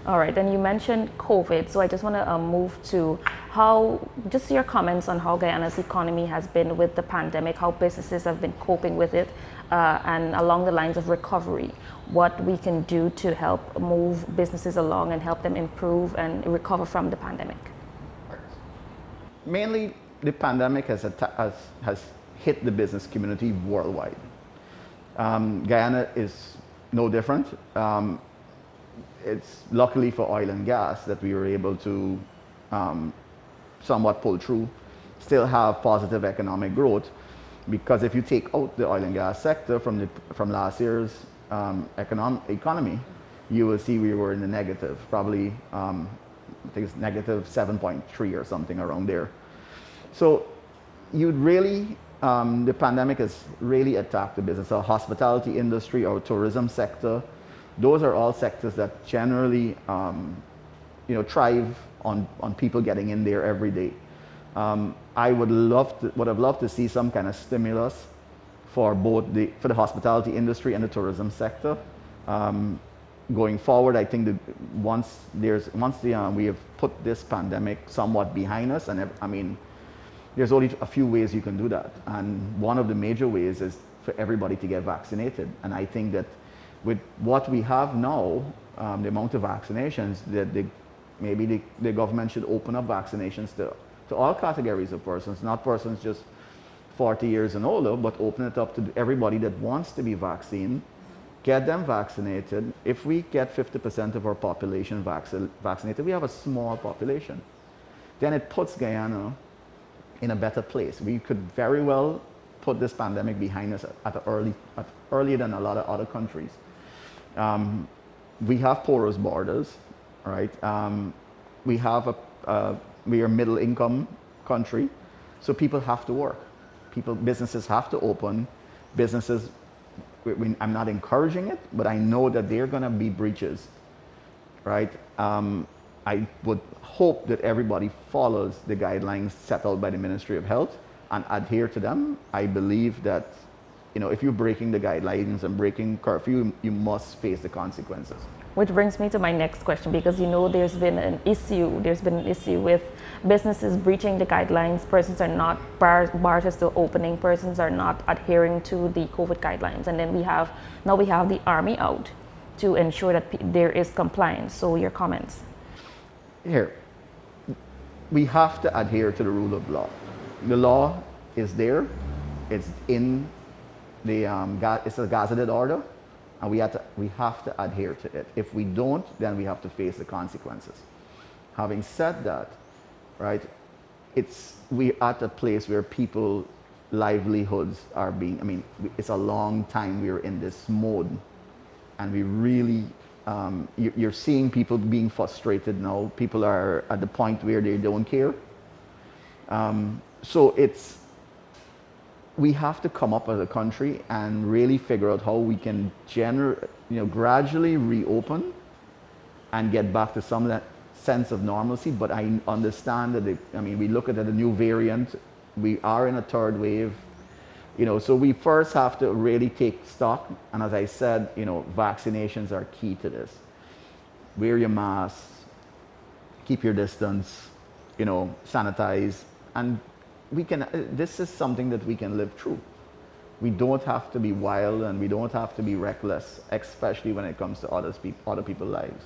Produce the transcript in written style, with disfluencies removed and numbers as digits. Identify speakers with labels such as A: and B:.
A: All right, then you mentioned COVID, so I just want to move to just your comments on how Guyana's economy has been with the pandemic, how businesses have been coping with it, and along the lines of recovery, what we can do to help move businesses along and help them improve and recover from the pandemic.
B: Mainly, the pandemic has hit the business community worldwide. Guyana is no different. It's luckily for oil and gas that we were able to somewhat pull through, still have positive economic growth, because if you take out the oil and gas sector from last year's economy, you will see we were in the negative, probably I think it's negative 7.3 or something around there. So you'd really, the pandemic has really attacked the business, our hospitality industry, our tourism sector. Those are all sectors that generally, thrive on people getting in there every day. I would have loved to see some kind of stimulus for for the hospitality industry and the tourism sector. Going forward, I think that once we have put this pandemic somewhat behind us, and there's only a few ways you can do that, and one of the major ways is for everybody to get vaccinated. And I think that with what we have now, the amount of vaccinations, maybe the government should open up vaccinations to all categories of persons, not persons just 40 years and older, but open it up to everybody that wants to be vaccinated, get them vaccinated. If we get 50% of our population vaccinated, we have a small population. Then it puts Guyana in a better place. We could very well put this pandemic behind us earlier than a lot of other countries. We have porous borders, right? We are a middle income country, so people have to work. Businesses have to open. Businesses, I'm not encouraging it, but I know that there are going to be breaches, right? I would hope that everybody follows the guidelines set out by the Ministry of Health and adhere to them. I believe that, if you're breaking the guidelines and breaking curfew, you must face the consequences.
A: Which brings me to my next question, because there's been an issue with businesses breaching the guidelines. Persons are not, bars are still opening, persons are not adhering to the COVID guidelines. And then we have the army out to ensure that there is compliance. So your comments?
B: Here, we have to adhere to the rule of law. The law is there, it's in it's a gazetted order, and we have to adhere to it. If we don't, then we have to face the consequences. Having said that, right, we're at a place where people's livelihoods are being, it's a long time we're in this mode, and we really, you're seeing people being frustrated now. People are at the point where they don't care. So we have to come up as a country and really figure out how we can gradually reopen and get back to some of that sense of normalcy. But I understand that we look at the new variant, we are in a third wave, so we first have to really take stock. And as I said, vaccinations are key to this. Wear your mask, keep your distance, sanitize, and this is something that we can live through. We don't have to be wild, and we don't have to be reckless, especially when it comes to other people's lives.